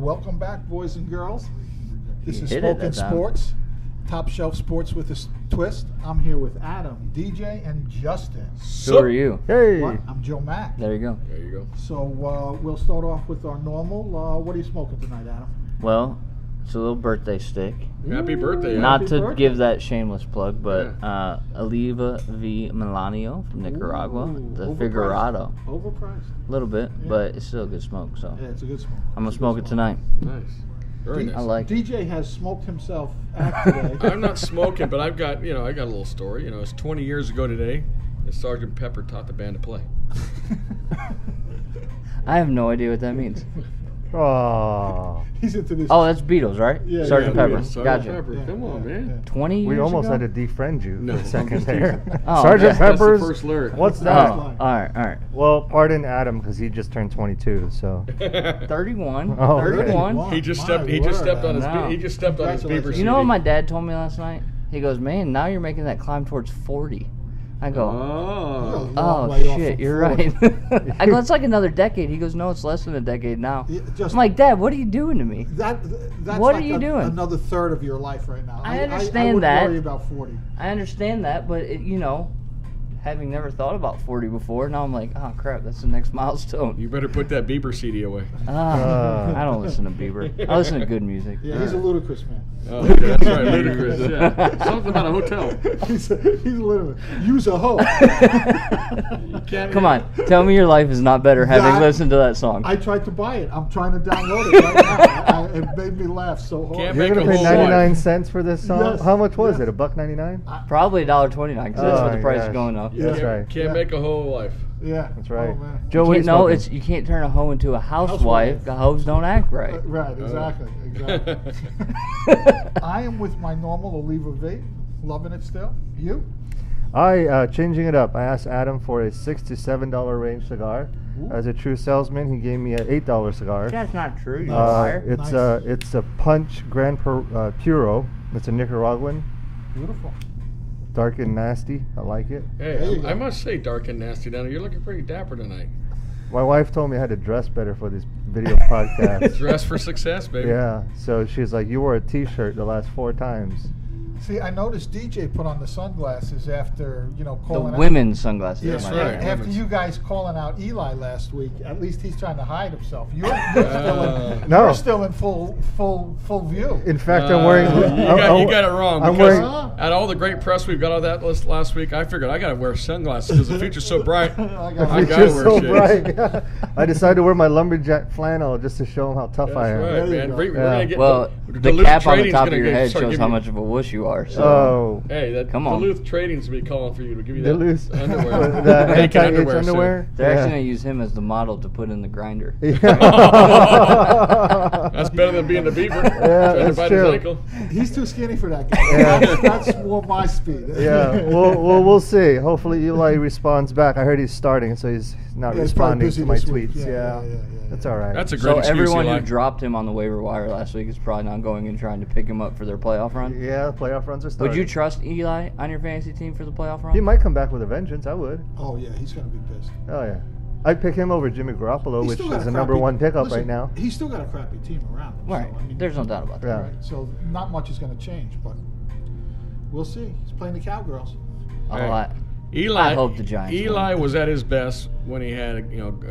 Welcome back, boys and girls. This is hit it Smoking that time. Sports, top shelf sports with a twist. I'm here with Adam, DJ, and Justin. So are you. Hey. What? I'm Joe Mack. There you go. There you go. So we'll start off with our normal. What are you smoking tonight, Adam? Well, it's a little birthday stick. Happy birthday. Adam. Not Happy to birthday. give that shameless plug, but Oliva V. Melanio from Nicaragua, Ooh, the overpriced. Figueroa. Overpriced. A little bit, Yeah. but it's still a good smoke. So Yeah, it's a good smoke. I'm gonna It's a smoke good it tonight. Nice. Very nice. I like it. DJ has smoked himself out today. I'm not smoking, but I got a little story. It's 20 years ago today that Sergeant Pepper taught the band to play. I have no idea what that means. Oh, He's into this. Oh, that's Beatles, right? Yeah, Sergeant yeah, Pepper. yeah. Sergeant Gotcha. Pepper. Yeah, Come on, yeah, man. yeah. 20 years we almost ago? had to defriend you No, for a second just there. Oh, Sergeant yeah. That's Pepper's. the first lyric. What's Oh, that? all right. Well, pardon Adam because he just turned 22. So 31. Oh, 31. He just My stepped. He just word, stepped on his. Adam. He just stepped on his Congratulations. beaver. You know what CD. my dad told me last night? He goes, man, now you're making that climb towards 40. I go, Oh. Long way off shit, from you're 40. right. I go, it's like another decade. He goes, no, it's less than a decade now. Yeah, just- I'm like, Dad, what are you doing to me? That's What like are you doing? Another third of your life right now. I I understand would that. worry about 40. I understand that, but, having never thought about 40 before, now I'm like, oh, crap, that's the next milestone. You better put that Bieber CD away. I don't listen to Bieber. I listen to good music. Yeah, he's a ludicrous man. Oh, okay, that's right. Ludicrous. Yeah. Something about a hotel. he's literally use a hoe. You can't. Come on, tell me your life is not better having That- listened to that song. I tried to buy it. I'm trying to download it right now. It made me laugh so hard. Can't you're make gonna a pay whole 99 life. cents for this song? Yes, How much was yes. it? $1.99? Probably $1.29 because that's Oh what the my price is gosh. going up. Yeah. That's right. Can't Yeah. make a whole life. Yeah, That's right. Oh, man. Joe, what are you No, smoking? you can't turn a hoe into a housewife. Housewife. The hoes don't act right. Right, exactly. I am with my normal Oliva V. Loving it still. You? Changing it up. I asked Adam for a $6 to $7 range cigar. Ooh. As a true salesman, he gave me an $8 cigar. That's not true. You liar. It's Nice. it's a Punch Gran Puro. It's a Nicaraguan, Beautiful. dark and nasty. I like it. There you Hey, go. I must say, dark and nasty down there. You're looking pretty dapper tonight. My wife told me I had to dress better for these video podcasts. Dress for success, baby. Yeah, so she's like, you wore a T-shirt the last 4 times. See, I noticed DJ put on the sunglasses after, The calling out. women's sunglasses. Yeah, That's my right. favorite. After women's. you guys calling out Eli last week, at least he's trying to hide himself. No. You're still in full view. In fact, I'm wearing. You got it wrong. I'm because wearing. out of all the great press we've got on that list last week, I figured I got to wear sunglasses because the future's so bright. I I got gotta It's wear just so shades. bright. I decided to wear my lumberjack flannel just to show him how tough I am. That's right, There you man. go. We're gonna get Well, the Duluth cap on the Trading's top of gonna your head start shows giving how you- much of a wuss you are. So. Oh, Hey, that Come on. Duluth Trading's gonna be calling for you to give you that Duluth underwear. the Naked anti-itch soon. underwear. They're actually Yeah. going to use him as the model to put in the grinder. That's better than being the beaver. Yeah, Trying to that's bite true. his ankle. He's too skinny for that guy. Yeah. That's more my speed. Yeah, we'll see. Hopefully Eli responds back. I heard he's starting, so he's not Yeah, he's probably responding busy to my this week. tweets. Yeah. That's all right. That's a great So excuse, everyone Eli. who dropped him on the waiver wire last week is probably not going and trying to pick him up for their playoff run. Yeah, playoff runs are starting. Would you trust Eli on your fantasy team for the playoff run? He might come back with a vengeance. I would. Oh yeah, he's gonna be pissed. Oh yeah, I'd pick him over Jimmy Garoppolo, He's which still got is a the number crappy- 1 pickup listen, right now. He's still got a crappy team around him. Right. So, I mean, There's no doubt about that. Yeah. right. So not much is gonna change, but we'll see. He's playing the Cowgirls. I Eli, hope the Giants Eli win. was at his best when he had a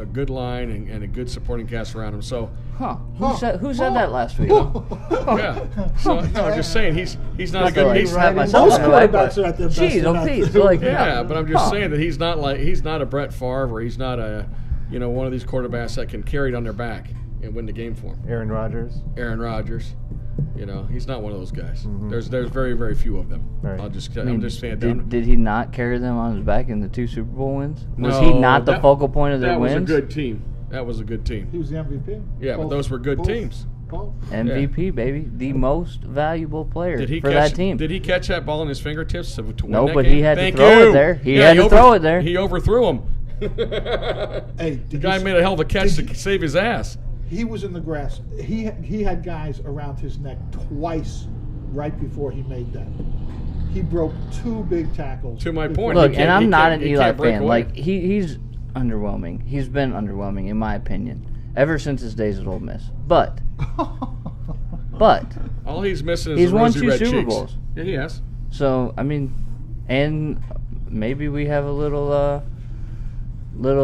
good line and a good supporting cast around him. So Huh. Huh. Who said that last week? yeah, so no, I'm just saying he's not a Just to, good like, he's pat myself Most on the back, quarterbacks but- are at their best Jeez, in oh that. please. Like, yeah, but I'm just huh. saying that he's not a Brett Favre or he's not a one of these quarterbacks that can carry it on their back and win the game for him. Aaron Rodgers. Aaron Rodgers, he's not one of those guys. There's very very few of them. Right. I'm just I mean, saying. did he not carry them on his back in the 2 Super Bowl wins? Was No, he not the that- focal point of their That was wins? a good team. That was a good team. He was the MVP. Yeah, but those were good teams. Both. MVP, baby. The most valuable player Did he for catch that team. Did he catch that ball in his fingertips to win No, that but game? he had to Thank throw you. it there. He Yeah, had to throw it there. He overthrew him. Hey, The guy made a hell of a catch to save his ass. He was in the grass. He had guys around his neck twice right before he made that. He broke 2 big tackles. To my before- point, Look, he and can't- I'm he not can't- an he Eli can't break fan. away. Like he's underwhelming. He's been underwhelming in my opinion. ever since his days at Ole Miss. But All he's missing is he's the won rosy 2 red Super cheeks. Bowls. Yeah, he has. So I mean, and maybe we have a little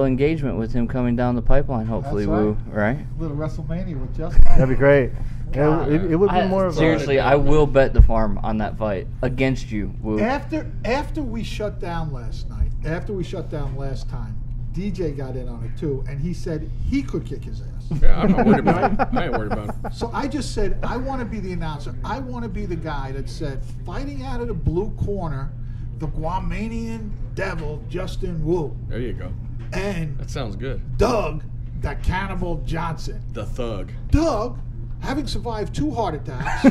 engagement with him coming down the pipeline. Hopefully, That's Woo. Right? Little WrestleMania with Justin. That'd be great. God. It would be more of Seriously, I will bet the farm on that fight against you, Woo. After we shut down last night, after we shut down last time, DJ got in on it too, and he said he could kick his ass. Yeah, I'm not worried about it. I ain't worried about it. So I just said, I want to be the announcer. I want to be the guy that said, fighting out of the blue corner, the Guamanian devil, Justin Wu, There you go. and That sounds good. Doug, the Cannibal Johnson. The thug. Doug, having survived 2 heart attacks,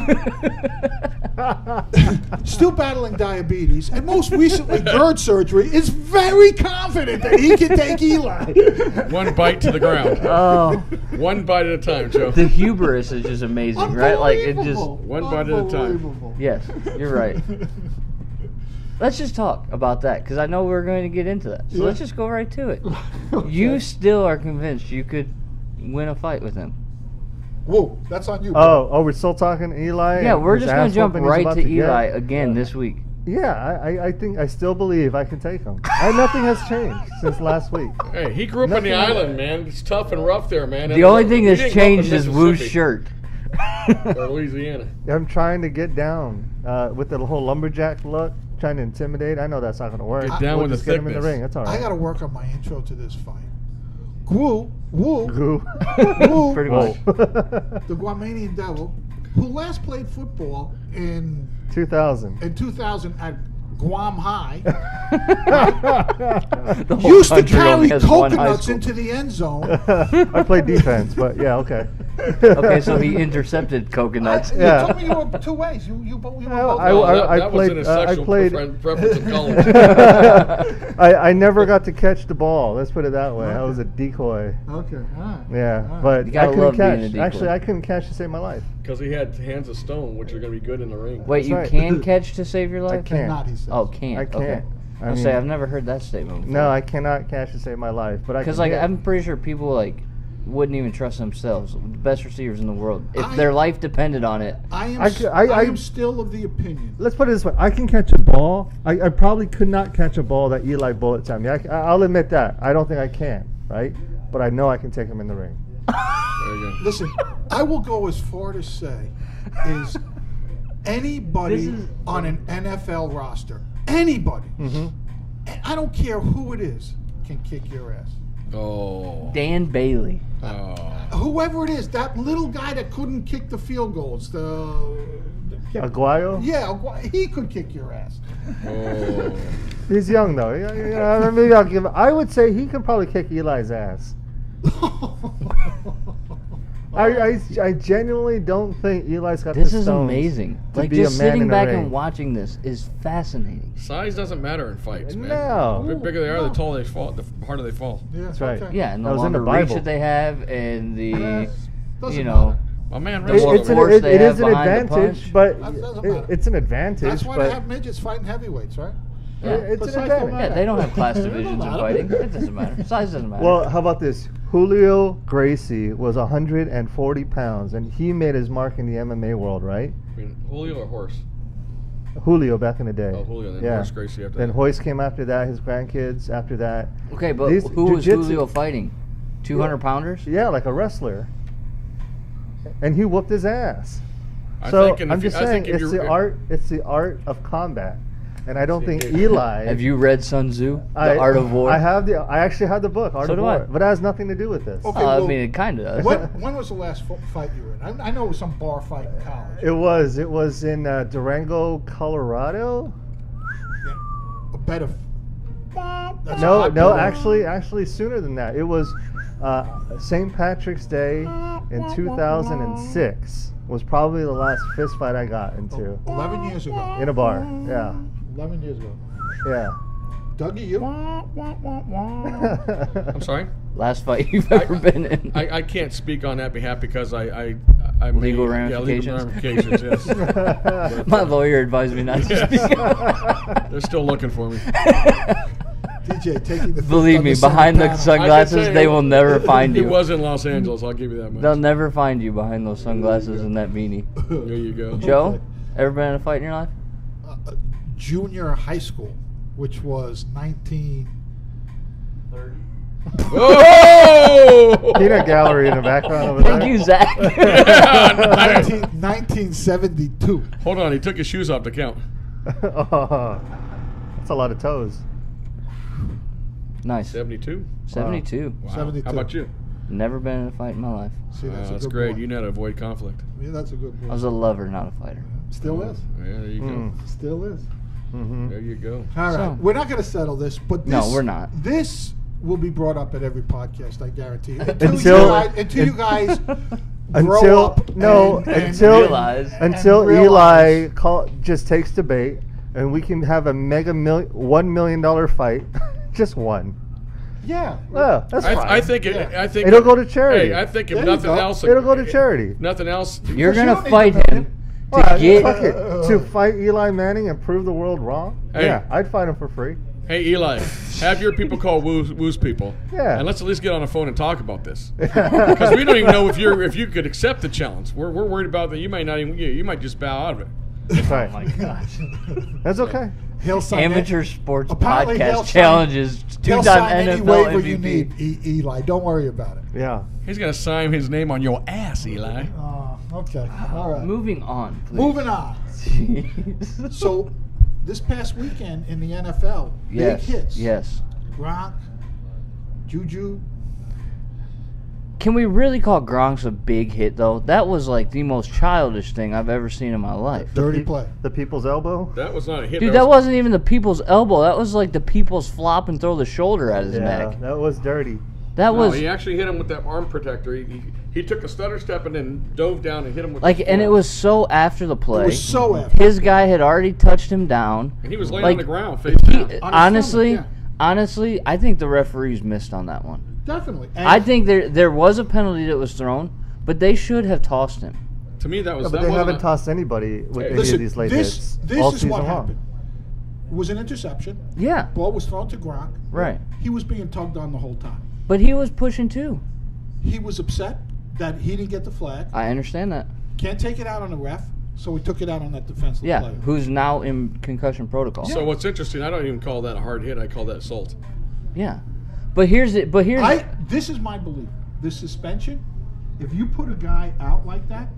still battling diabetes, and most recently GERD surgery, is very confident that he can take Eli. One bite to the ground. Oh, One bite at a time, Joe. the hubris is just amazing, right? Like it just. Unbelievable. One bite at a time. Unbelievable. Yes, you're right. Let's just talk about that because I know we're going to get into that. So Yeah. let's just go right to it. Okay. You still are convinced you could win a fight with him? Whoa, that's on you. Oh, we're still talking Eli? Yeah, and we're his just going ass to jump whooping he's right about to get? Eli again this week. Yeah, I still believe I can take him. Nothing has changed since last week. Hey, he grew up on the island, man. It's tough and rough there, man. The only thing He that's didn't grow up in changed is Woo's Mississippi shirt. or Louisiana. I'm trying to get down with the whole lumberjack look, trying to intimidate. I know that's not going to work. Get down We'll with the just get him in the thickness. ring. That's all I right. got to work on my intro to this fight. Woo, woo, Goo. woo, Pretty much. the Guamanian devil, who last played football in 2000. 2000 at Guam High, The whole used to country only carry has one high coconuts school. into the end zone. I played defense, but yeah, okay. Okay, so he intercepted coconuts. You Yeah. told me you were 2 ways. You both. Well, both That was played- in his I sexual played- preference in college. I never got to catch the ball. Let's put it that way. I was a decoy. Okay, all right. Yeah, All right. but You I gotta couldn't love being a catch. decoy. Actually, I couldn't catch to save my life. Because he had hands of stone, which are going to be good in the ring. Wait, That's you right. can catch to save your I life? can't. Not, he says. Oh, can't. I can't. Okay. I I'll mean- say I've never heard that statement before. No, I cannot catch to save my life. But I Because can like hit. I'm pretty sure people like wouldn't even trust themselves. The best receivers in the world, if I- their life depended on it. I am. I am still of the opinion. Let's put it this way: I can catch a ball. I probably could not catch a ball that Eli bullets at me. I'll admit that. I don't think I can, right? But I know I can take him in the ring. There you go. Listen, I will go as far to say is anybody This is- on an NFL roster, anybody, Mm-hmm. and I don't care who it is, can kick your ass. Oh. Dan Bailey. Oh. Whoever it is, that little guy that couldn't kick the field goals, Aguayo? he could kick your ass. Oh. He's young though. Yeah, maybe I'll give. I would say he could probably kick Eli's ass. I genuinely don't think Eli's got This the is stones amazing. to Like be just a man sitting in the back ring. and watching this is fascinating. Size doesn't matter in fights, man. No. The bigger they are, No. the taller they fall, the harder they fall. Yeah, That's right. okay. Yeah, and the That was in the longer reach Bible. that they have, and the Doesn't you know. matter. My man The Rich more It's an, force they it have is an behind the advantage, punch. but That doesn't matter. it's an advantage. That's why but they have midgets fighting heavyweights, right? Yeah. it's But an size don't advantage. matter. Yeah, they don't have class It don't divisions in matter. fighting. It doesn't matter. Size doesn't matter. Well, how about this? Julio Gracie was 140 pounds, and he made his mark in the MMA world, right? I mean, Julio or Horse? Julio back in the day. Oh, Julio, then yeah. Horse Gracie after Then that. Hoist came after that, his grandkids after that. okay, but these who was jiu-jitsu- Julio fighting? 200 pounders? Yeah, like a wrestler. And he whooped his ass. I So think, and I'm if you- just I saying, think if it's you- the art. It's the art of combat, and I don't See, think Dave. Eli. Have you read Sun Tzu, The Art of War? I have the. I actually have the book, Art So of do War, I. but it has nothing to do with this. Okay. I well, mean, it kind of does. When was the last fight you were in? I know it was some bar fight in college. It was in Durango, Colorado. Yeah. A bet of. That's a No, hot no, bet. actually sooner than that. It was St. Patrick's Day in 2006 was probably the last fist fight I got into 11 years ago. in a bar. Yeah, 11 years ago. yeah. Dougie, you? I'm sorry? Last fight you've ever been in. I can't speak on that behalf because I'm Legal Yeah, legal ramifications? ramifications, yes. My lawyer advised me not to speak. They're still looking for me. DJ taking the. Believe me, behind the sunglasses, they will never find It you. was in Los Angeles. I'll give you that much. They'll never find you behind those sunglasses and that beanie. There you go. Joe, Okay. ever been in a fight in your life? Junior high school, which was 1930. Oh! Peanut gallery in the background over Thank there. you, Zach. 1972. Hold on, he took his shoes off to count. Oh, that's a lot of toes. Nice. 72. 72. Wow. 72. How about you? Never been in a fight in my life. See, that's a That's good great. boy. You know how to avoid conflict. Yeah, that's a good boy. I was a lover, not a fighter. Still is. Yeah, there you go. Still is. Mm-hmm. There you go. All right. So- We're not going to settle this, but this, No, we're not. This will be brought up at every podcast, I guarantee you. Until- Until you guys grow Until up. no, and until realize. until realize. Eli just takes debate, and we can have a $1 million fight, just one. Yeah. Yeah, that's fine. I think it. Yeah. I think It'll go to charity. Hey, I think if There you nothing go. else, It'll go to charity. Nothing else. You're Because you gonna don't need fight to know him him. to Well, get. fuck it. To fight Eli Manning and prove the world wrong? Hey. Yeah, I'd fight him for free. Hey Eli, have your people call Woo's people. Yeah. And let's at least get on the phone and talk about this. Because we don't even know if you could accept the challenge. We're worried about that. You might not even. You might just bow out of it. That's right. Oh my gosh. That's okay. He'll sign Amateur sports Apparently he'll podcast sign- challenges He'll two-time sign any NFL waiver MVP. you need, Eli. Don't worry about it. Yeah. He's gonna sign his name on your ass, Eli. Okay. All right. Moving on, please. Moving on. Jeez. So, this past weekend in the NFL, Yes. big hits. Yes. Gronk, Juju. Can we really call Gronk's a big hit though? That was like the most childish thing I've ever seen in my life. Dirty Pe- play. The people's elbow? That was not a hit. Dude, that wasn't even the people's elbow. That was like the people's flop and throw the shoulder at his Yeah, neck. that was dirty. That No, was he actually hit him with that arm protector. He took a stutter step and then dove down and hit him with like, the and it foot. was so after the play. It was so after. His guy had already touched him down. And he was laying like, on the ground face He, down. honestly, stomach, honestly, I think the referees missed on that one. Definitely. And I think there was a penalty that was thrown, but they should have tossed him. To me, that was. Yeah, but that they wasn't haven't a- tossed anybody with any listen, of these late hits this all is season what long. happened. It was an interception. Yeah, Ball was thrown to Gronk. right. He was being tugged on the whole time. But he was pushing too. He was upset that he didn't get the flag. I understand that. Can't take it out on the ref, so he took it out on that defensive Yeah, player. who's now in concussion protocol. So what's interesting? I don't even call that a hard hit. I call that assault. Yeah, but here's it. But here's This is my belief. This suspension, if you put a guy out like that,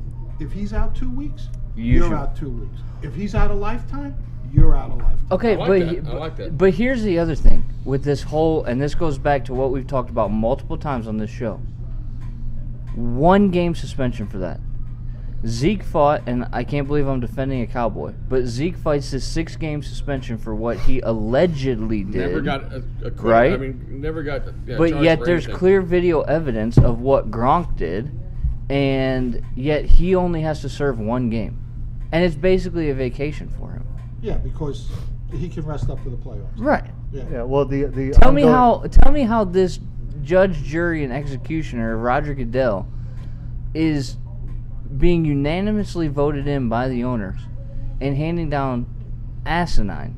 if he's out 2 weeks, you're should- out 2 weeks. If he's out a lifetime, you're out a lifetime. okay. I like but that. I like that. But here's the other thing with this whole, and this goes back to what we've talked about multiple times on this show. 1 game suspension for that. Zeke fought, and I can't believe I'm defending a cowboy, but Zeke fights this 6-game suspension for what he allegedly did. Never got a credit. Right? I mean, never got. Yeah, But charged yet for there's anything. clear video evidence of what Gronk did, and yet he only has to serve 1 game. And it's basically a vacation for him. Yeah, because he can rest up for the playoffs. Right. Yeah. Yeah, well, the Tell me how this judge, jury, and executioner, Roger Goodell, is being unanimously voted in by the owners and handing down asinine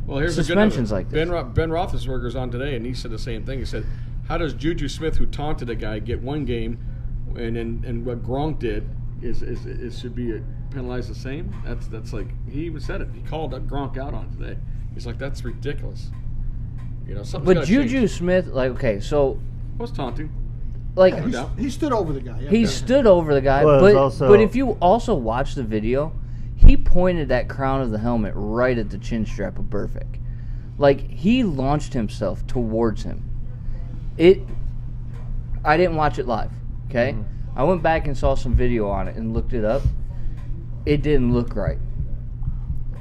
Well, here's suspensions a like good this. Ben Roethlisberger's on today, and he said the same thing. He said, "How does Juju Smith, who taunted a guy, get 1 game, and what Gronk did is should be penalized the same?" That's like, he even said it. He called Gronk out on it today. He's like, "That's ridiculous." You know, something's But gotta Juju change. Smith, like, okay, so was taunting. like No doubt. He stood over the guy. Yeah. he stood over the guy, Well, but it's also- but if you also watch the video, he pointed that crown of the helmet right at the chin strap of Burfict. Like, he launched himself towards him. I didn't watch it live, okay? I went back and saw some video on it and looked it up. It didn't look right.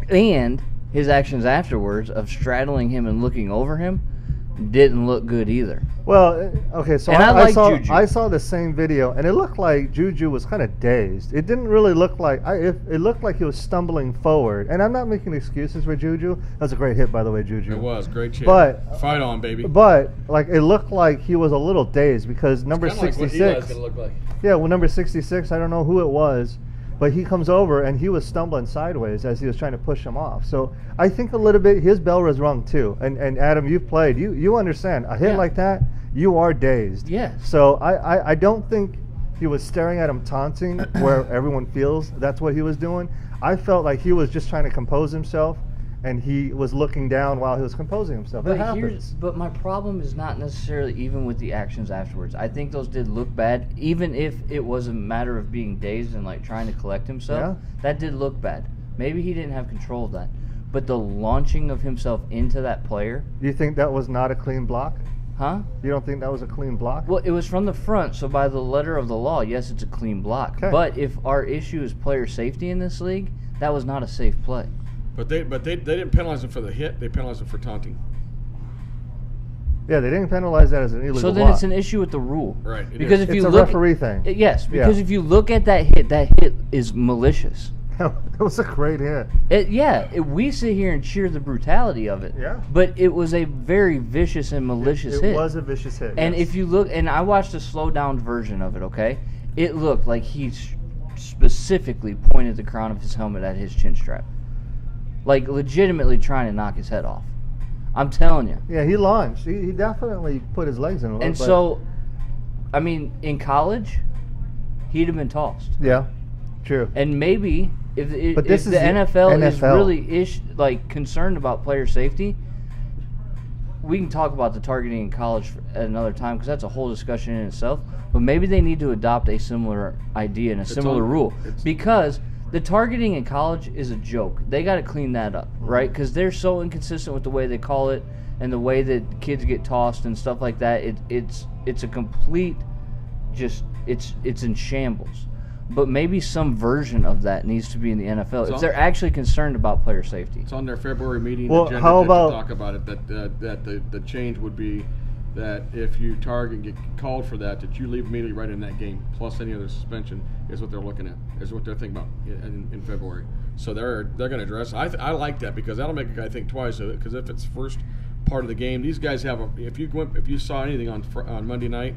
And his actions afterwards of straddling him and looking over him didn't look good either. Well, okay, so And I like Juju. I saw the same video, and it looked like Juju was kind of dazed. It didn't really look like it looked like he was stumbling forward. And I'm not making excuses for Juju. That was a great hit, by the way, Juju. It was great chip. But- Fight on, baby. But like it looked like he was a little dazed because number Kinda like what 66. Eli's gonna look like. Yeah, well, number 66. I don't know who it was, but he comes over and he was stumbling sideways as he was trying to push him off. So I think a little bit his bell was rung too. And Adam, you've played, you understand a hit Yeah. like that, you are dazed. Yes. So I don't think he was staring at him taunting where everyone feels that's what he was doing. I felt like he was just trying to compose himself, and he was looking down while he was composing himself. It happens. But my problem is not necessarily even with the actions afterwards. I think those did look bad, even if it was a matter of being dazed and like trying to collect himself. Yeah. That did look bad. Maybe he didn't have control of that. But the launching of himself into that player, You think that was not a clean block? huh? You don't think that was a clean block? Well, it was from the front, so by the letter of the law, yes, it's a clean block. Okay. But if our issue is player safety in this league, that was not a safe play. But they didn't penalize him for the hit. They penalized him for taunting. Yeah, they didn't penalize that as an illegal So then block. it's an issue with the rule. Right, it Because is. if It's you a look, referee thing. Yes, because Yeah. if you look at that hit is malicious. That was a great hit. We sit here and cheer the brutality of it. Yeah. But it was a very vicious and malicious It hit. was a vicious hit. And yes. if you look, and I watched a slowed down version of it, okay? It looked like he specifically pointed the crown of his helmet at his chin strap. Like legitimately trying to knock his head off. I'm telling you. Yeah, he launched. He definitely put his legs in it. And but- so, I mean, in college, he'd have been tossed. Yeah, true. And maybe if But this if is the the NFL is NFL. really concerned about player safety, we can talk about the targeting in college at another time because that's a whole discussion in itself. But maybe they need to adopt a similar idea and a similar rule because the targeting in college is a joke. They got to clean that up, right? Because they're so inconsistent with the way they call it and the way that kids get tossed and stuff like that. It's a complete it's in shambles. But maybe some version of that needs to be in the NFL if they're actually concerned about player safety. It's on their February meeting Well, agenda how to about- talk about it. That the change would be that if you target and get called for that you leave immediately right in that game, plus any other suspension is what they're looking at, is what they're thinking about in February. So they're going to address. I like that because that'll make a guy think twice of it. Because if it's first part of the game, these guys have. If you saw anything on Monday night.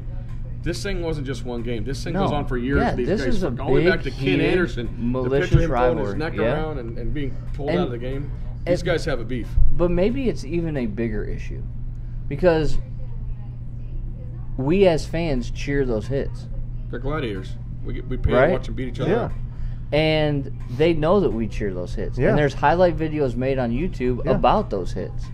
This thing wasn't just one game. This thing goes on for years. Yeah, These this guys, is a all the way back to big, Ken heated, Anderson, the malicious picture of him throwing his rivalry, neck yeah. around and being pulled And- out of the game. These and- guys have a beef. But maybe it's even a bigger issue because we as fans cheer those hits. They're gladiators. We pay Right? to watch them beat each other Yeah. up. And they know that we cheer those hits. Yeah. And there's highlight videos made on YouTube Yeah. about those hits.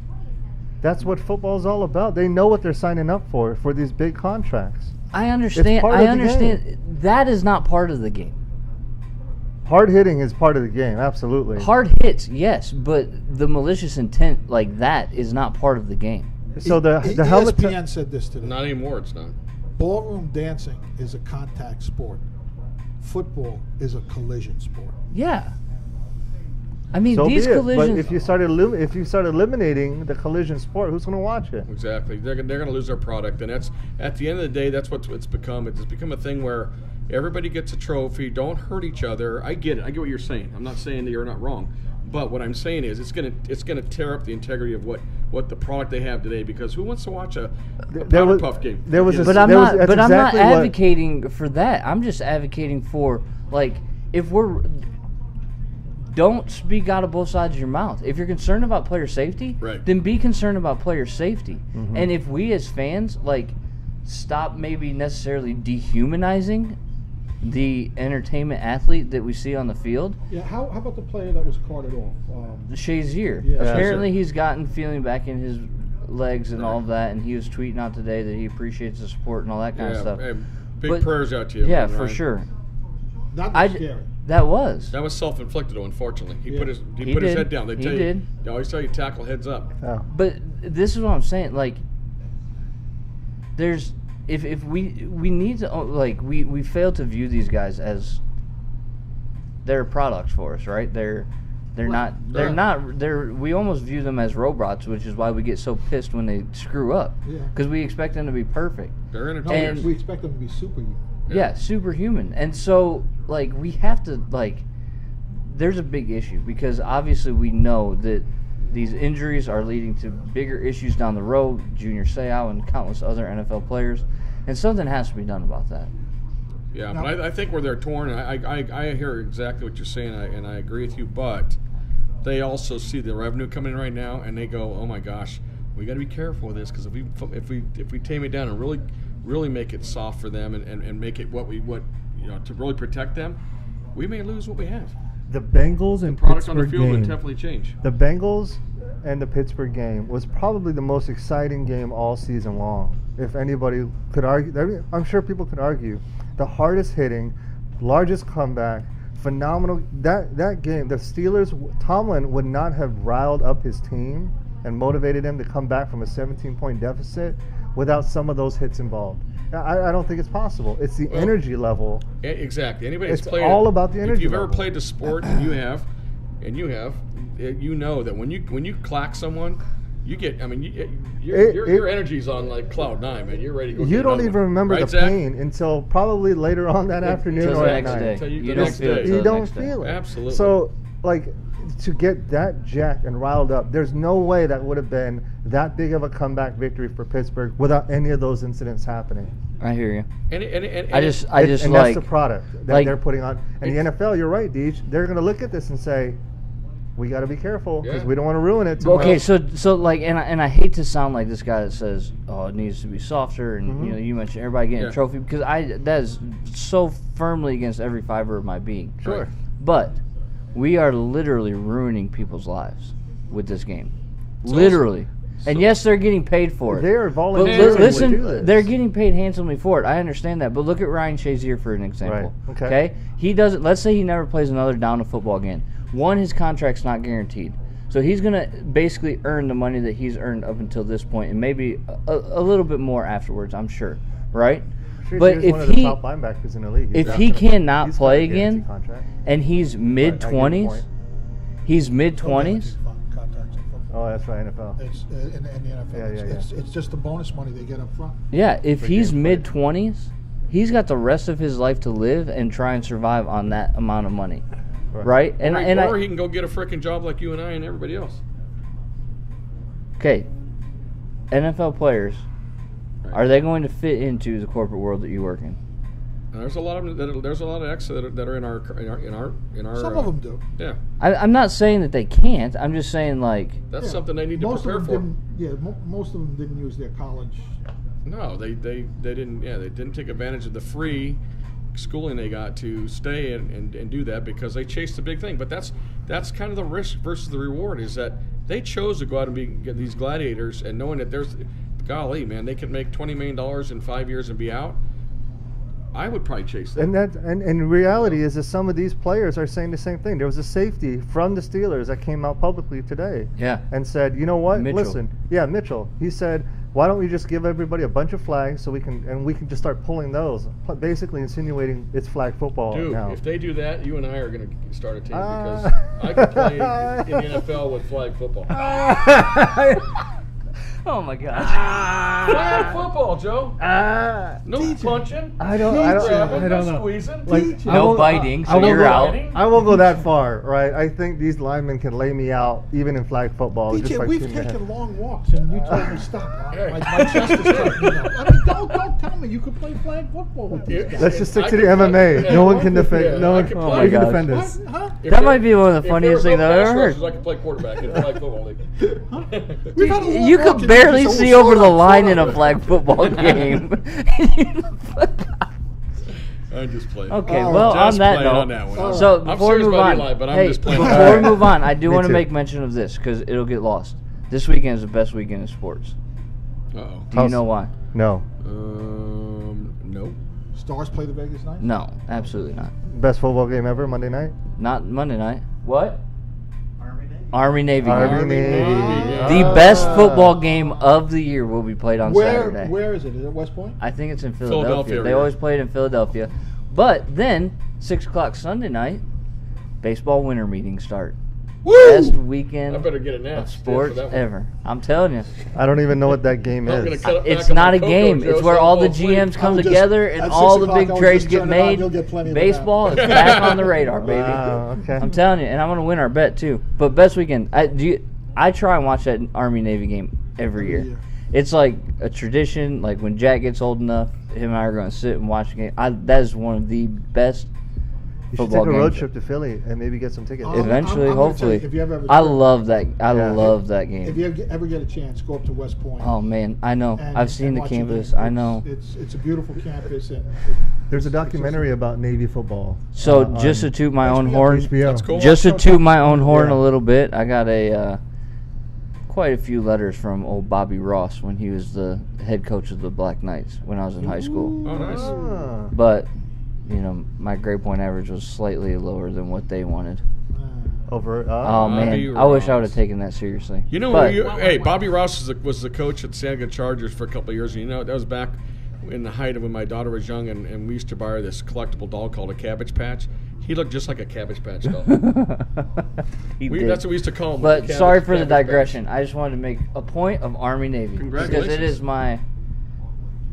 That's what football's all about. They know what they're signing up for these big contracts. I understand. part I of the understand. That is not part of the game. Hard hitting is part of the game, absolutely. Hard hits, yes, but the malicious intent like that is not part of the game. So the helmet. ESPN said this today. Not anymore. It's not. Ballroom dancing is a contact sport. Football is a collision sport. Yeah. I mean, So these be it. collisions. But if you start eliminating the collision sport, who's going to watch it? Exactly. They're going to lose their product, and that's at the end of the day. That's what it's become. It's become a thing where everybody gets a trophy. Don't hurt each other. I get it. I get what you're saying. I'm not saying that you're not wrong, but what I'm saying is it's gonna tear up the integrity of what the product they have today. Because who wants to watch a There was- Puff game? there was a- But I'm There was- not. that's But I'm not exactly what- advocating for that. I'm just advocating for like if we're don't speak out of both sides of your mouth. If you're concerned about player safety, Right. then be concerned about player safety. Mm-hmm. And if we as fans like stop maybe necessarily dehumanizing the entertainment athlete that we see on the field, Yeah, how about the player that was carted off? Shazier. Yeah, Apparently Shazier. he's gotten feeling back in his legs and all of that, and he was tweeting out today that he appreciates the support and all that kind of stuff. Hey, big But- prayers out to you. Yeah, man, for Ryan. sure. Not I that d- scary. That was. That was self-inflicted, though. Unfortunately, he Yeah. put his He put his did. head down. They He tell did. you. They always tell you tackle heads up. Oh. But this is what I'm saying. Like, there's if we need to like we fail to view these guys as they're products for us, right? They're we almost view them as robots, which is why we get so pissed when they screw up Yeah. because we expect them to be perfect. They're No, entertainers. we expect them to be superhuman. Yeah, superhuman. And so, like, we have to, like, there's a big issue because obviously we know that these injuries are leading to bigger issues down the road, Junior Seau and countless other NFL players, and something has to be done about that. Yeah, No. but I think where they're torn, and I hear exactly what you're saying, and I agree with you, but they also see the revenue coming in right now, and they go, oh my gosh, we got to be careful with this, because if we tame it down and really make it soft for them and make it what to really protect them, we may lose what we have. The Bengals and Product on the Pittsburgh field would game. definitely change. The Bengals and the Pittsburgh game was probably the most exciting game all season long. If anybody could argue, I'm sure people could argue, the hardest hitting, largest comeback, phenomenal. That game, the Steelers, Tomlin would not have riled up his team and motivated them to come back from a 17-point deficit without some of those hits involved. I don't think it's possible. It's the energy level. Exactly. Anybody that's It's played all it, about the energy If you've ever level. played the sport, and you have, you know that when you clack someone, you get. I mean, your energy's on like cloud 9, man. You're ready to go. You get don't another even one. remember Right, the Zach? pain until probably later on that afternoon Till or the at next night. day. Until you You go don't next feel day. it till You the don't next day. feel it. Absolutely. So, like, to get that jacked and riled up, there's no way that would have been that big of a comeback victory for Pittsburgh without any of those incidents happening. I hear you. And I just And like that's the product that like- they're putting on. And the NFL, you're right, Deej, they're going to look at this and say, we got to be careful because Yeah. we don't want to ruin it. Okay, tomorrow." so like, and I hate to sound like this guy that says, "Oh, it needs to be softer," and you mentioned everybody getting a trophy because that is so firmly against every fiber of my being. Sure. But we are literally ruining people's lives with this game, literally. And yes, they're getting paid for it. They are But volunteering to do listen, this. they're getting paid handsomely for it. I understand that, but look at Ryan Shazier for an example. Right, okay. He doesn't. Let's say he never plays another down of football again. One, his contract's not guaranteed, so he's gonna basically earn the money that he's earned up until this point, and maybe a little bit more afterwards. I'm sure, right? Sure, But he's if one of the he top linebackers in the league. if he cannot play got a guaranteed again, contract. and he's mid Right, I get your 20s, point. he's mid 20s. Contacts in football. Oh, that's right, NFL. It's in the NFL. Yeah, It's just the bonus money they get up front. Yeah, if For he's game mid 20s, he's got the rest of his life to live and try and survive on that amount of money, right? or he can go get a freaking job like you and I and everybody else. Okay, NFL players, are they going to fit into the corporate world that you work in? And there's a lot of them there's a lot of ex that are in our Some of them do. Yeah, I'm not saying that they can't. I'm just saying like that's Yeah. something they need to Most prepare of for. them didn't. Yeah, most of them didn't use their college. No, they didn't. Yeah, they didn't take advantage of the free schooling they got to stay and do that because they chased the big thing. But that's kind of the risk versus the reward is that they chose to go out and get these gladiators and knowing that there's, golly, man, they could make $20 million in 5 years and be out. I would probably chase that. And reality is that some of these players are saying the same thing. There was a safety from the Steelers that came out publicly today. Yeah. And said, you know what? Mitchell. Listen. Yeah, Mitchell. He said, why don't we just give everybody a bunch of flags so we can just start pulling those, basically insinuating it's flag football Dude, now. if they do that, you and I are going to start a team because I can play in the NFL with flag football. oh my gosh. Flag football, Joe. No punching. I don't no know. squeezing. Like, I No won't- biting, I so won't you're go- out. I won't go that far, right? I think these linemen can lay me out even in flag football. just DJ, by we've shooting the head. taken long walks, and you told me stop. My chest is tightening up. I mean, don't tell me you can play flag football with these guys. Let's just stick I to the can play- MMA. yeah, No one I can can- defend. yeah, No I one can can play. defend What? us. Huh? If That there- might be one of the if funniest there things was no I've ever pass heard. rushers, I could play quarterback in flag football league. We've had a long You walk, could and barely just see slow over the down, line slow in a down. flag football game. I'm just playing. Okay, Oh, well, on Just that playing note, on that one. so I'm before we serious move about on, Eli, but I'm hey, just playing. before we move on, I do Me want to too. make mention of this because it'll get lost. This weekend is the best weekend in sports. Uh-oh. Do you know why? No. No. Stars play the Vegas Knights? No, absolutely not. Best football game ever Monday night. Not Monday night. What? Army Navy. Army Navy. The best football game of the year will be played on Saturday. Where is it? Is it West Point? I think it's in Philadelphia Philadelphia. They area. always play it in Philadelphia. But then, 6 o'clock Sunday night, baseball winter meetings start. Best weekend I better get a nap. of Stay sports for that one. ever. I'm telling you. I don't even know what that game I'm gonna is. cut it back It's on not my a cocoa, game. Joe, It's so where I all the won't sleep. GMs I come would just- together and at all 6 the big o'clock, I would trades just get turn it on, made. you'll get plenty of the Baseball is nap. back on the radar, baby. Wow, okay. I'm telling you, and I'm gonna win our bet too. But best weekend, I try and watch that Army Navy game every year. it's like a tradition. Like when Jack gets old enough, him and I are going to sit and watch a game. That is one of the best You should football take a road games. trip to Philly and maybe get some tickets. Eventually, I'm gonna tell you, hopefully. if you ever have a I trip- love that. I Yeah. love that If game. you ever get a chance, go up to West Point. Oh man, I know. and- I've seen and the watch a campus. game. I know. It's a beautiful campus. And There's a documentary about Navy football. So on just to toot my own HBO. horn, HBO. That's cool. just to toot my own horn Yeah. a little bit, I got quite a few letters from old Bobby Ross when he was the head coach of the Black Knights when I was in high school. Oh, nice. Ah. But my grade point average was slightly lower than what they wanted. Over. Oh Bobby man, I wish I would have Ross. taken that seriously. You know, but, hey, Bobby Ross was the coach at Santa Ana Chargers for a couple of years. And, that was back in the height of when my daughter was young, and we used to buy her this collectible doll called a Cabbage Patch. He looked just like a Cabbage Patch doll. he did. That's what we used to call him. But Cabbage- sorry for the Cabbage Patch. digression. I just wanted to make a point of Army Navy because it Congratulations. is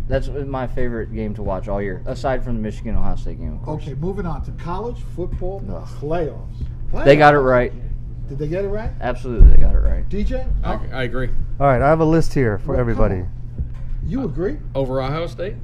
that's my favorite game to watch all year, aside from the Michigan Ohio State game. Of course. Okay, moving on to college football playoffs. They got it right. Did they get it right? Absolutely, they got it right. DJ? I agree. All right, I have a list here for Well, come everybody. on. You agree? Over Ohio State?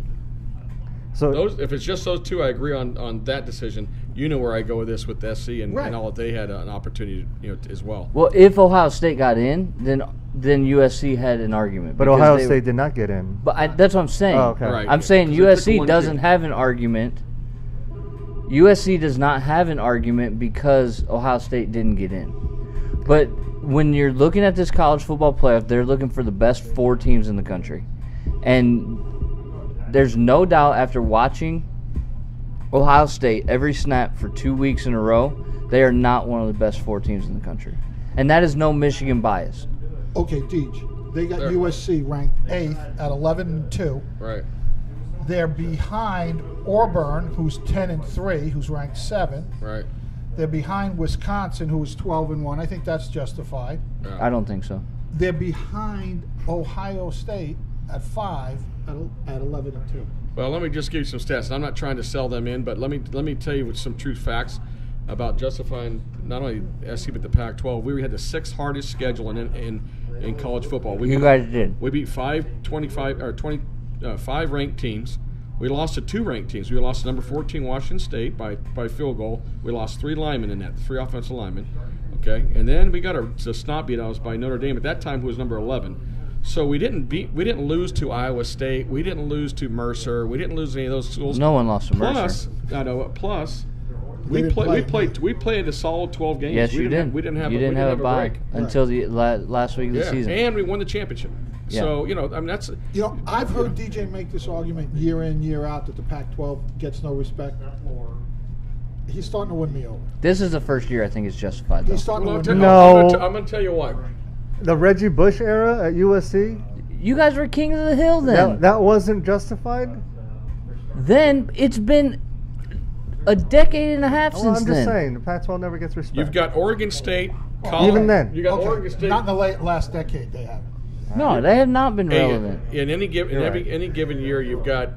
So If it's just those two, I agree on that decision. You know where I go with this with SC and all that they had an opportunity, as well. Well, if Ohio State got in, then USC had an argument. but because Ohio they- State did not get in. But that's what I'm saying. Oh, okay. Right. I'm saying 'Cause they took USC one doesn't kid. have an argument. USC does not have an argument because Ohio State didn't get in. But when you're looking at this college football playoff, they're looking for the best 4 teams in the country. And there's no doubt after watching Ohio State every snap for 2 weeks in a row, they are not one of the best 4 teams in the country. And that is no Michigan bias. Okay, Deej. They got They're- USC ranked 8th at 11-2. Right. They're behind Auburn, who's 10-3, who's ranked 7th. Right. They're behind Wisconsin, who is 12-1. I think that's justified. Yeah. I don't think so. They're behind Ohio State at 5 at 11-2. Well, let me just give you some stats. I'm not trying to sell them in, but let me tell you some true facts about justifying not only SC but the Pac-12. We had the 6th hardest schedule in college football. You guys did. We beat 5 ranked teams. We lost to 2 ranked teams. We lost to number 14 Washington State by field goal. We lost 3 linemen in that, 3 offensive linemen. Okay, and then we got a snot beat out by Notre Dame at that time, who was number 11. So we didn't lose to Iowa State. We didn't lose to Mercer. We didn't lose any of those schools. No one lost to Plus, Mercer. I know. Plus, They didn't play. we played a solid 12 games. Yes, we you didn't did. We didn't have you didn't have a bye break. until the last week of the Yeah, season. and we won the championship. Yeah. So that's I've heard DJ make this argument year in, year out that the Pac-12 gets no respect. He's starting to win me over. This is the first year I think it's justified. Though. He's starting Well, to win me No. over. I'm going to tell you what. The Reggie Bush era at USC, You guys were king of the hill then. that wasn't justified. Then it's been a decade and a half Well, since I'm just then. saying, the Pac-12 never gets respect. You've got Oregon State. Even then. You got Okay, Oregon State. not in the last decade they haven't. No, they have not been Hey, relevant. in any given You're right. any given year, you've got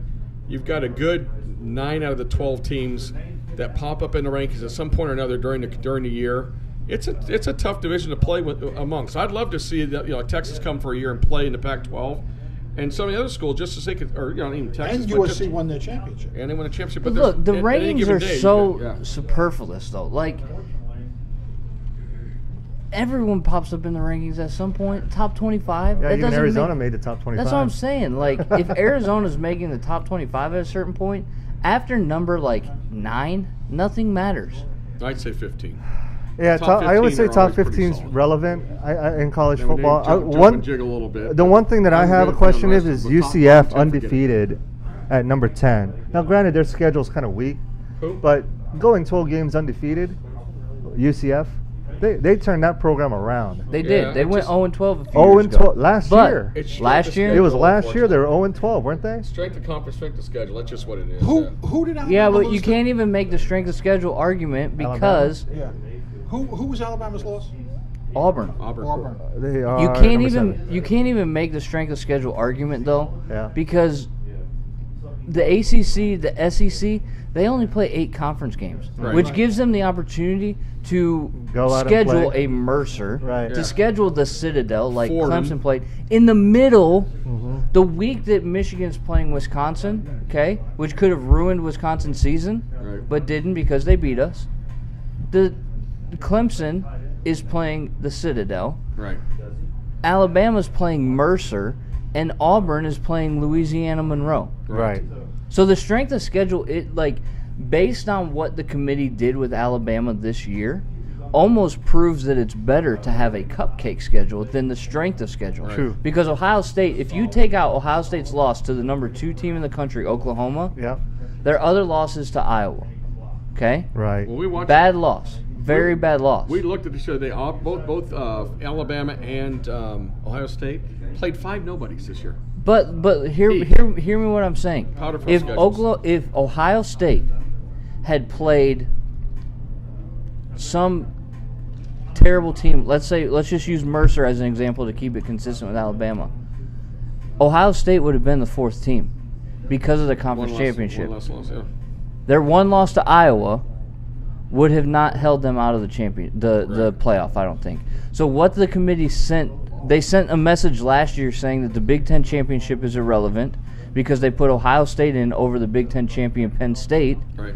a good 9 out of the 12 teams that pop up in the rankings at some point or another during the year. It's a tough division to play with amongst. I'd love to see that Texas come for a year and play in the Pac-12, and some of the other schools just to say, or even Texas. And but USC just- won their championship. and they won a championship. But Look, the there's- at any ratings given are day, you so got- yeah. superfluous, though. Like, everyone pops up in the rankings at some point. Top 25. Yeah, that even doesn't Arizona make, made the top 25. That's what I'm saying. Like, if Arizona's making the top 25 at a certain point, after number, 9, nothing matters. I'd say 15. Yeah, Top I always 15 say are top always pretty 15 is solid. relevant in college Then when they football. jump and jiggle a little bit. The one thing that I I'm have a good question for is the rest of UCF the top 10 forget it. undefeated at number 10. Now, granted, their schedule's kind of weak, Who? but going 12 games undefeated, UCF, they turned that program around. They Yeah, did. They it went just- 0-12 a few 0 years and ago. 12 last But year. It's strength last of year, It schedule, was last year. They were unfortunately. 0 and 12, weren't they? Strength of conference, strength of schedule. That's just what it is. Who yeah. who did Alabama yeah, but lose you to? can't even make the strength of schedule argument because Yeah. Who was Alabama's loss? Auburn. Auburn. They are You can't number even 7. you can't even make the strength of schedule argument though, Yeah. because the ACC, the SEC, they only play 8 conference games, Right. which gives them the opportunity to Go out and schedule play. a Mercer, Right. to Yeah. schedule the Citadel like Fordham. Clemson played in the middle. Mm-hmm. The week that Michigan's playing Wisconsin, okay, which could have ruined Wisconsin's season, Right. but didn't because they beat us. The Clemson is playing the Citadel. Right. Alabama's playing Mercer, and Auburn is playing Louisiana Monroe. Right. So the strength of schedule, based on what the committee did with Alabama this year, almost proves that it's better to have a cupcake schedule than the strength of schedule. True. Because Ohio State, if you take out Ohio State's loss to the number 2 team in the country, Oklahoma, Yeah. their other losses to Iowa. Okay? Right. Well, we watched. Bad loss. Very bad loss. We looked at the show. They all, both Alabama and Ohio State played 5 nobodies this year. But hear me what I'm saying. Powder puff If schedules. if Ohio State had played some terrible team, let's just use Mercer as an example to keep it consistent with Alabama. Ohio State would have been the 4th team because of the conference championship. One less loss, yeah. Their one loss to Iowa would have not held them out of the the playoff, I don't think. So what the committee sent a message last year saying that the Big Ten championship is irrelevant because they put Ohio State in over the Big Ten champion Penn State. Right.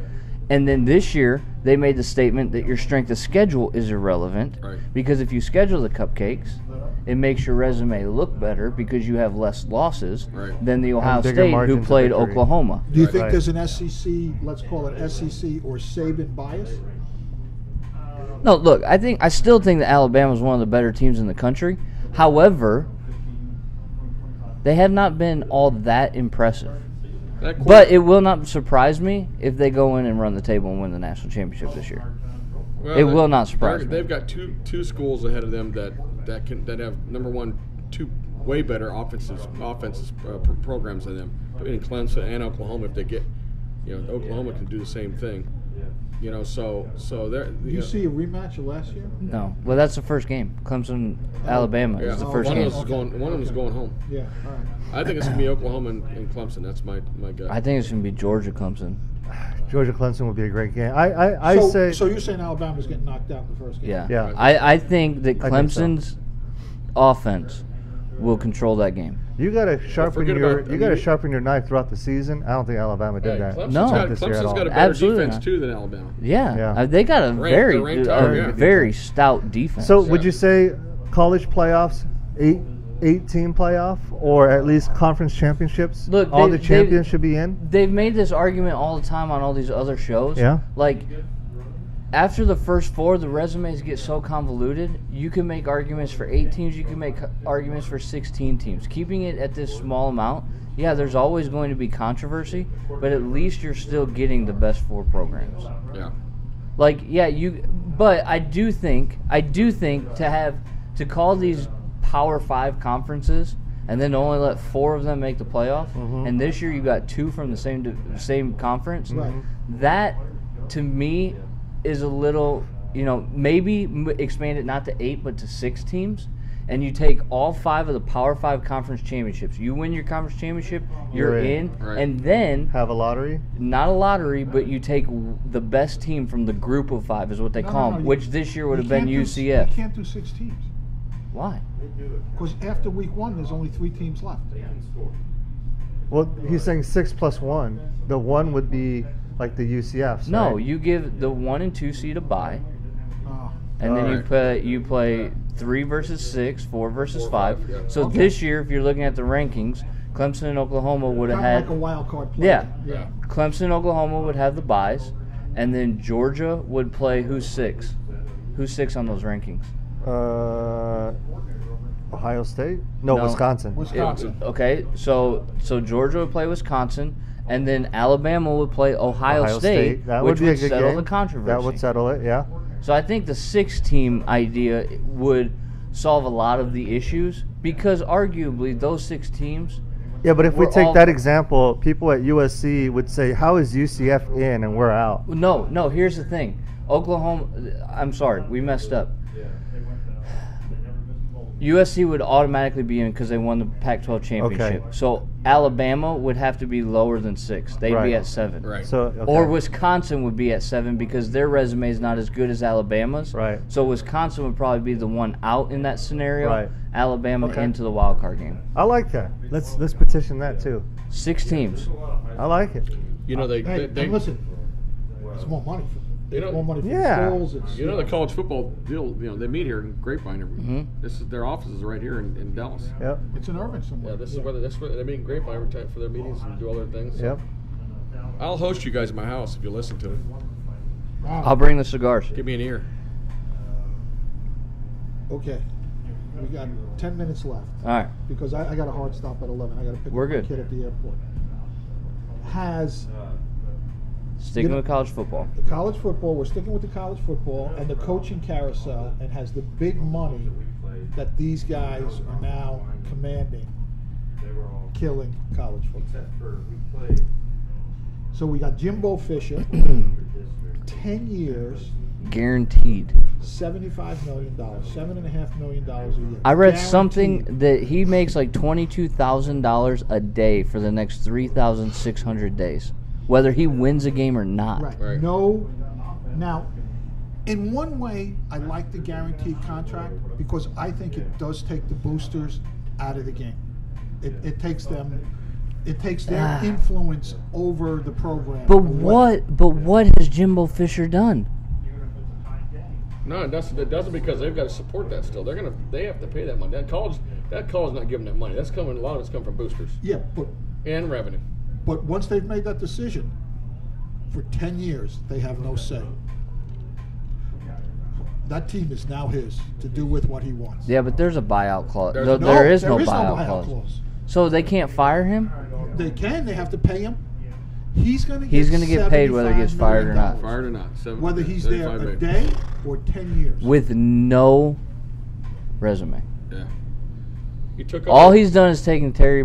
And then this year, they made the statement that your strength of schedule is irrelevant Right. because if you schedule the cupcakes, it makes your resume look better because you have less losses Right. than the Ohio bigger State who margins of played victory. Oklahoma. Do you think Right. there's an SEC, let's call it SEC or Saban bias? No, look, I still think that Alabama is one of the better teams in the country. However, they have not been all that impressive. But it will not surprise me if they go in and run the table and win the national championship this year. It will not surprise me. They've got two schools ahead of them that have number 1, 2 way better offenses programs than them. In Clemson and Oklahoma, if they get, Oklahoma can do the same thing. So they're. Do you see a rematch of last year? No. Well, that's the first game. Clemson, Alabama is the first one game. of them is going home. Yeah, all right. I think it's gonna be Oklahoma and Clemson. That's my guess. I think it's going to be Georgia Clemson. Georgia Clemson would be a great game. I say. So you're saying Alabama's getting knocked out in the first game? Yeah. Yeah. I think that I think so. Clemson's offense will control that game. You gotta sharpen forget your about- sharpen your knife throughout the season. I don't think Alabama did that. Clemson's No. got, This year at Clemson's all. got a better Absolutely defense not. too than Alabama. Yeah. Yeah. They got a They're ranked higher, yeah. very stout defense. So would you say college playoffs, 8-team playoff, or at least conference championships? Look, all they- the champions should be in. They've made this argument all the time on all these other shows. Yeah. Like, after the first 4, the resumes get so convoluted, you can make arguments for 8 teams, you can make arguments for 16 teams. Keeping it at this small amount, yeah, there's always going to be controversy, but at least you're still getting the best 4 programs. Yeah. Like, yeah, but I do think to call these Power 5 conferences and then only let 4 of them make the playoff, and this year you got 2 from the same conference, Right. that to me is a little, maybe expand it not to 8 but to 6 teams, and you take all 5 of the Power 5 conference championships. You win your conference championship, you're You're in, in. Right. and then Have a lottery. not a lottery, but you take the best team from the group of 5 is what they call them, you- which this year would you have been can't do- UCF. You can't do 6 teams. Why? Because after week 1, there's only 3 teams left. Well, he's saying 6 plus 1. The 1 would be like the UCFs. No, right? you give the 1 and 2 seed a bye, Oh. and then Alright. you play 3 versus 6, 4 versus 5. yeah. So Okay. this year, if you're looking at the rankings, Clemson and Oklahoma would have Kind of had like a wild card play. Yeah. Yeah. Clemson and Oklahoma would have the byes, and then Georgia would play who's 6? Who's 6 on those rankings? Ohio State? No, No. Wisconsin. Wisconsin. Okay, so Georgia would play Wisconsin, and then Alabama would play Ohio State, That which would be a would good settle game. the controversy. That would settle it. Yeah. So I think the 6-team idea would solve a lot of the issues because arguably those 6 teams. Yeah, but if we We're take all- that example, people at USC would say, "How is UCF in and we're out?" No. Here's the thing, Oklahoma. I'm sorry, we messed up. USC would automatically be in because they won the Pac-12 championship. Okay. So Alabama would have to be lower than 6. They'd Right. be at 7. Right. So okay. Or Wisconsin would be at 7 because their resume is not as good as Alabama's. Right. So Wisconsin would probably be the one out in that scenario. Right. Alabama Okay. into the wild card game. I like that. Let's petition that too. 6 teams. I like it. You know they Hey, they and listen, it's more money. You know- It's more money for Yeah. the schools. It's, you know the college football deal. You know they meet here in Grapevine. Mhm. This is their offices are right here in Dallas. Yep. it's in Irving somewhere. Yeah, this is where they meet in Grapevine every time for their meetings and do all their things. So Yep. I'll host you guys at my house if you listen to it. Wow. I'll bring the cigars. Give me an ear. Okay, we got 10 minutes left All right. because I got a hard stop at 11. I got to pick We're up my good. kid at the airport. Has Sticking You know- with college football. the college football, we're sticking with the college football and the coaching carousel, and has the big money that these guys are now commanding killing college football. So we got Jimbo Fisher, 10 years, Guaranteed. $75 million, $7.5 million a year. I read Guaranteed. something that he makes like $22,000 a day for the next 3,600 days, whether he wins a game or not. Right. Right. No. Now, in one way, I like the guaranteed contract because I think it does take the boosters out of the game. It takes them. It takes their influence over the program. But away. what has Jimbo Fisher done? No, it doesn't because they've got to support that still. They have to pay that money. That college not giving that money. That's coming. A lot of it's come from boosters Yeah, and revenue. but once they've made that decision, for 10 years they have no say. That team is now his to do with what he wants. Yeah, but there's a buyout clause. There's No, a- there is no there buyout clause. So they can't fire him? They can. They have to pay him. He's going to get. He's gonna get paid whether he gets $75 fired or not. million. Fired or not. Whether he's there 75 a million. day or 10 years. With no resume. Yeah. He took All over he's done is taken Bobby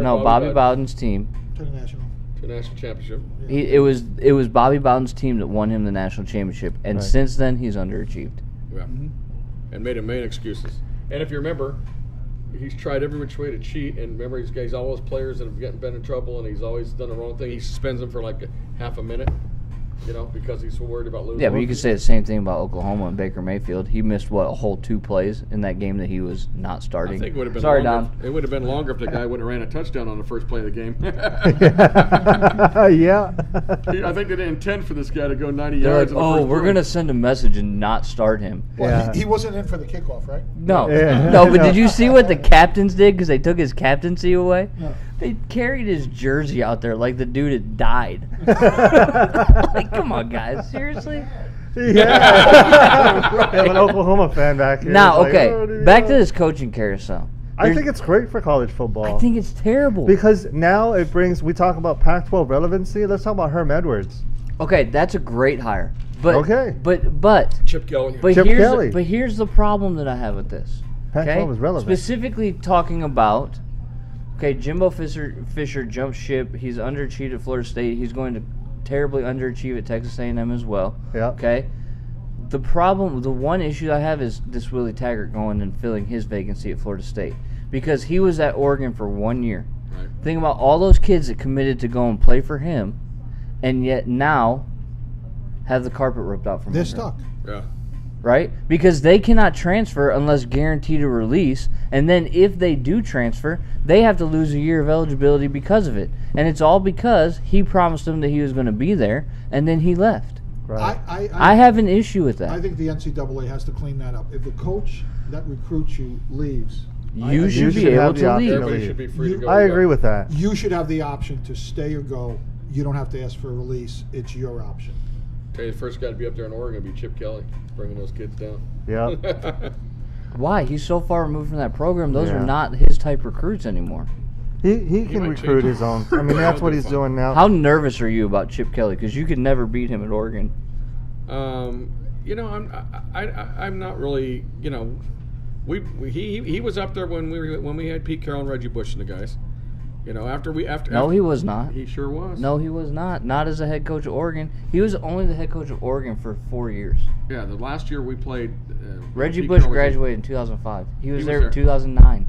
Bobby Bowden's team. To the national. to the national championship. It was Bobby Bowden's team that won him the national championship, and Right. since then he's underachieved. Yeah. And made a million excuses. And if you remember, he's tried every which way to cheat. And remember, he's all those players that have been in trouble, and he's always done the wrong thing. He suspends them for like half a minute, because he's so worried about losing. Yeah, but you could say the same thing about Oklahoma and Baker Mayfield. He missed a whole 2 plays in that game that he was not starting. I think it would have been Sorry, longer. Don. It would have been longer if the guy wouldn't have ran a touchdown on the first play of the game. Yeah. I think they didn't intend for this guy to go 90 They're yards. like, in the first we're play." gonna send a message and not start him. Well, Yeah. he wasn't in for the kickoff, right? No, Yeah. no. But did you see what the captains did? Because they took his captaincy away. No. They carried his jersey out there like the dude had died. Like, come on, guys, seriously. Yeah. We have an Oklahoma fan back here. Now, It's like, okay, "Oh, back to this coaching carousel. I think it's great for college football. I think it's terrible. because now it brings. We talk about Pac-12 relevancy. Let's talk about Herm Edwards. Okay, that's a great hire. But Okay. but Chip Kelly. Chip Kelly. here's the problem that I have with this. Pac-12 Okay, is relevant. specifically talking about. Okay, Jimbo Fisher jumped ship. He's underachieved at Florida State. He's going to terribly underachieve at Texas A&M as well. Yeah. Okay. The one issue I have is this Willie Taggart going and filling his vacancy at Florida State because he was at Oregon for 1 year. Right. Think about all those kids that committed to go and play for him, and yet now have the carpet ripped out from They're under them. stuck. Yeah. Right? Because they cannot transfer unless guaranteed a release, and then if they do transfer, they have to lose a year of eligibility because of it. And it's all because he promised them that he was going to be there, and then he left. Right. I have an issue with I that. think the NCAA has to clean that up. If the coach that recruits you leaves, You You should be should able have the to option leave. to Everybody leave. should be free to go. I agree with that. you should have the option to stay or go. You don't have to ask for a release. It's your option. Tell you, the first guy to be up there in Oregon would be Chip Kelly, bringing those kids down. Yeah. Why? He's so far removed from that program. Those Yeah. are not his type recruits anymore. He can might recruit change his own. I mean, that's what he's doing now. How nervous are you about Chip Kelly? Because you could never beat him at Oregon. I'm not really. He was up there when we had Pete Carroll and Reggie Bush and the guys. No, he was not. He sure was. No, he was not. Not as a head coach of Oregon. He was only the head coach of Oregon for 4 years. Yeah, the last year we played. Reggie Pete Bush Carroll was- graduated in 2005. He was was there there. in 2009.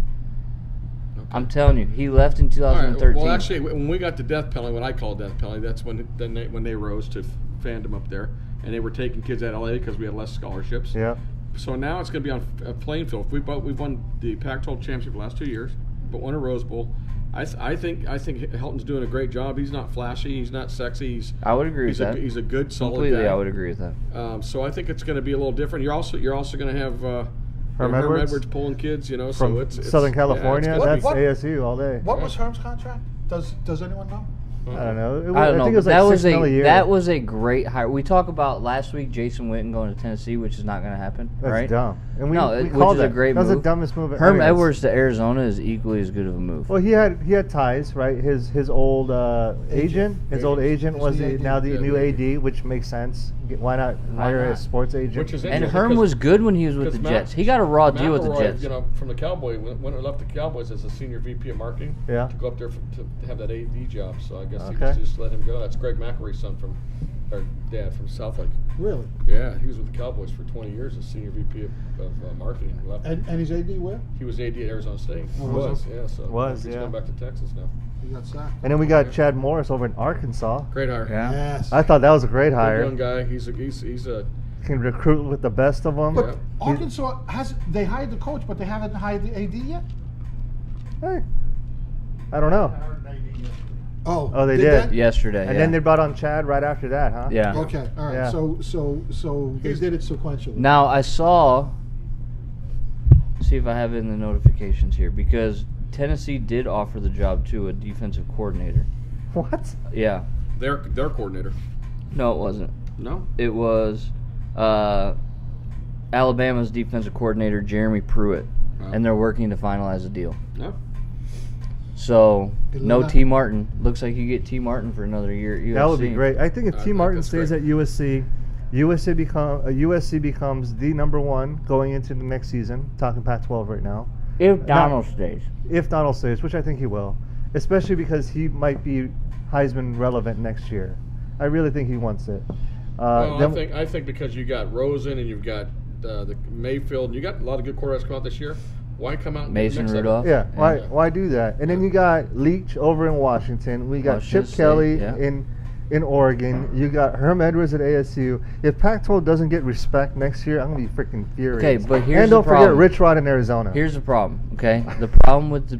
I'm telling you, he left in All right. 2013. Well, actually, when we got the death penalty, what I call death penalty, that's when they rose to fandom up there, and they were taking kids out of LA because we had less scholarships. Yeah. So now it's going to be on a playing field. We've won the Pac-12 championship the last 2 years, but won a Rose Bowl. I think Helton's doing a great job. He's not flashy. He's not sexy. I would agree with that. He's a good, solid Completely, guy. I would agree with that. So I think it's going to be a little different. You're also going to have Herm Herm Edwards pulling kids. From so it's Southern California. Yeah, That's What- ASU all day. What was Herm's contract? Does anyone know? I don't know. I don't know. think it But was like that $6 was million a year. that was a great hire. We talked about last week Jason Witten going to Tennessee, which is not going to happen, That's right? dumb. And we, No, we which called is a that. great That was move. the dumbest move. Herm anyways. Edwards to Arizona is equally as good of a move. Well, he had ties, right? His old agent, his old agent Is was the AD. now the Yeah, new the AD, which makes sense. Why not hire a not? sports agent? Which is And interesting Herm because- was good when he was with the because Jets. He got a raw deal with the McElroy, Jets. From the Cowboys, when he left the Cowboys as a senior VP of marketing, Yeah. to go up there to have that AD job. So I guess Okay. he just let him go. That's Greg McElroy's son or dad from Southlake. Really? Yeah, he was with the Cowboys for 20 years as senior VP of marketing. Left. And he's AD where? He was AD at Arizona State. Oh, was was, yeah. So Was, he's yeah. going back to Texas now. He got sacked. And then we got Chad Morris over in Arkansas. Great hire. Yeah. Yes. I thought that was a great Good hire. young guy. He's a Can recruit with the best of them. But Yeah. Arkansas they hired the coach, but they haven't hired the AD yet. Hey, I don't know. Oh, they did did. that? Yesterday. And yeah. then they brought on Chad right after that, huh? Yeah. Okay, all right. Yeah. So they did it sequentially. Now I saw. See if I have it in the notifications here, because Tennessee did offer the job to a defensive coordinator. What? Yeah. their coordinator. No, it wasn't. No. It was Alabama's defensive coordinator, Jeremy Pruitt, Oh. and they're working to finalize a deal. No. So no Atlanta- T. Martin. Looks like you get T. Martin for another year at USC. That would be great. I think if I T. think Martin that's stays great. at USC, USC becomes the number one going into the next season. Talking Pac-12 right now. If Donald stays. If Donald stays, which I think he will, especially because he might be Heisman relevant next year. I really think he wants it. Well, Then- I think because you got Rosen and you've got the Mayfield, and you got a lot of good quarterbacks come out this year. Why come out and Mason mix that up? Rudolph. Yeah, why Yeah. why do that? And then you got Leach over in Washington. We got Washington Chip State, Kelly yeah. in Oregon. You got Herm Edwards at ASU. If Pac-12 doesn't get respect next year, I'm gonna be freaking furious. Okay, but here's and the don't forget problem. Rich Rod in Arizona. Here's the problem. Okay, the problem with the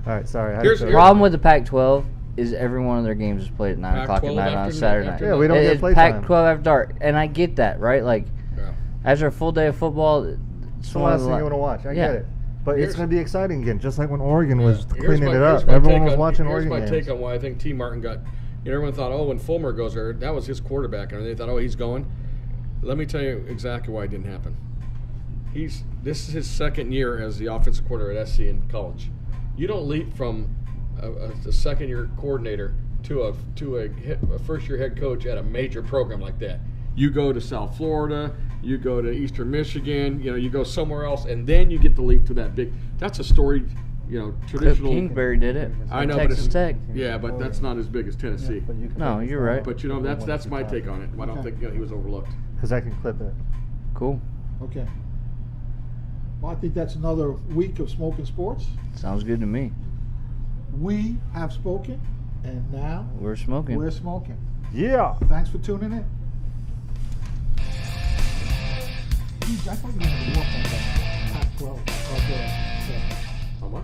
All right, sorry. I had Here's- to- here's- problem with the Pac-12 is every one of their games is played at 9 o'clock at Pac-12 night on after- Saturday night. after Yeah, we don't get It's playtime. Pac-12 after dark, and I get that, right? Like Yeah. after a full day of football, it's It's the one of last the thing you want to watch. I Yeah. get it. But it's Here's- going to be exciting again, just like when Oregon was Here's cleaning my- it here's up. my Everyone take was on- watching Here's Oregon my games. take on why I think T. Martin got. Everyone thought, oh, when Fulmer goes there, that was his quarterback, and they thought, oh, he's going. Let me tell you exactly why it didn't happen. This is his second year as the offensive coordinator at SC in college. You don't leap from a second year coordinator to a first year head coach at a major program like that. You go to South Florida, you go to Eastern Michigan, you go somewhere else, and then you get the leap to that big. That's a story, Cliff traditional. Kingsbury did it. I at know, Texas but Tech. yeah, but that's not as big as Tennessee. No, you're right. But that's my take on it. I don't think he was overlooked. Because I can clip it. Cool. Okay. Well, I think that's another week of Smoking Sports. Sounds good to me. We have spoken, and now We're smoking. we're smoking. Yeah. Thanks for tuning in. Geez, I thought you were going to walk on that Pac-12. On what?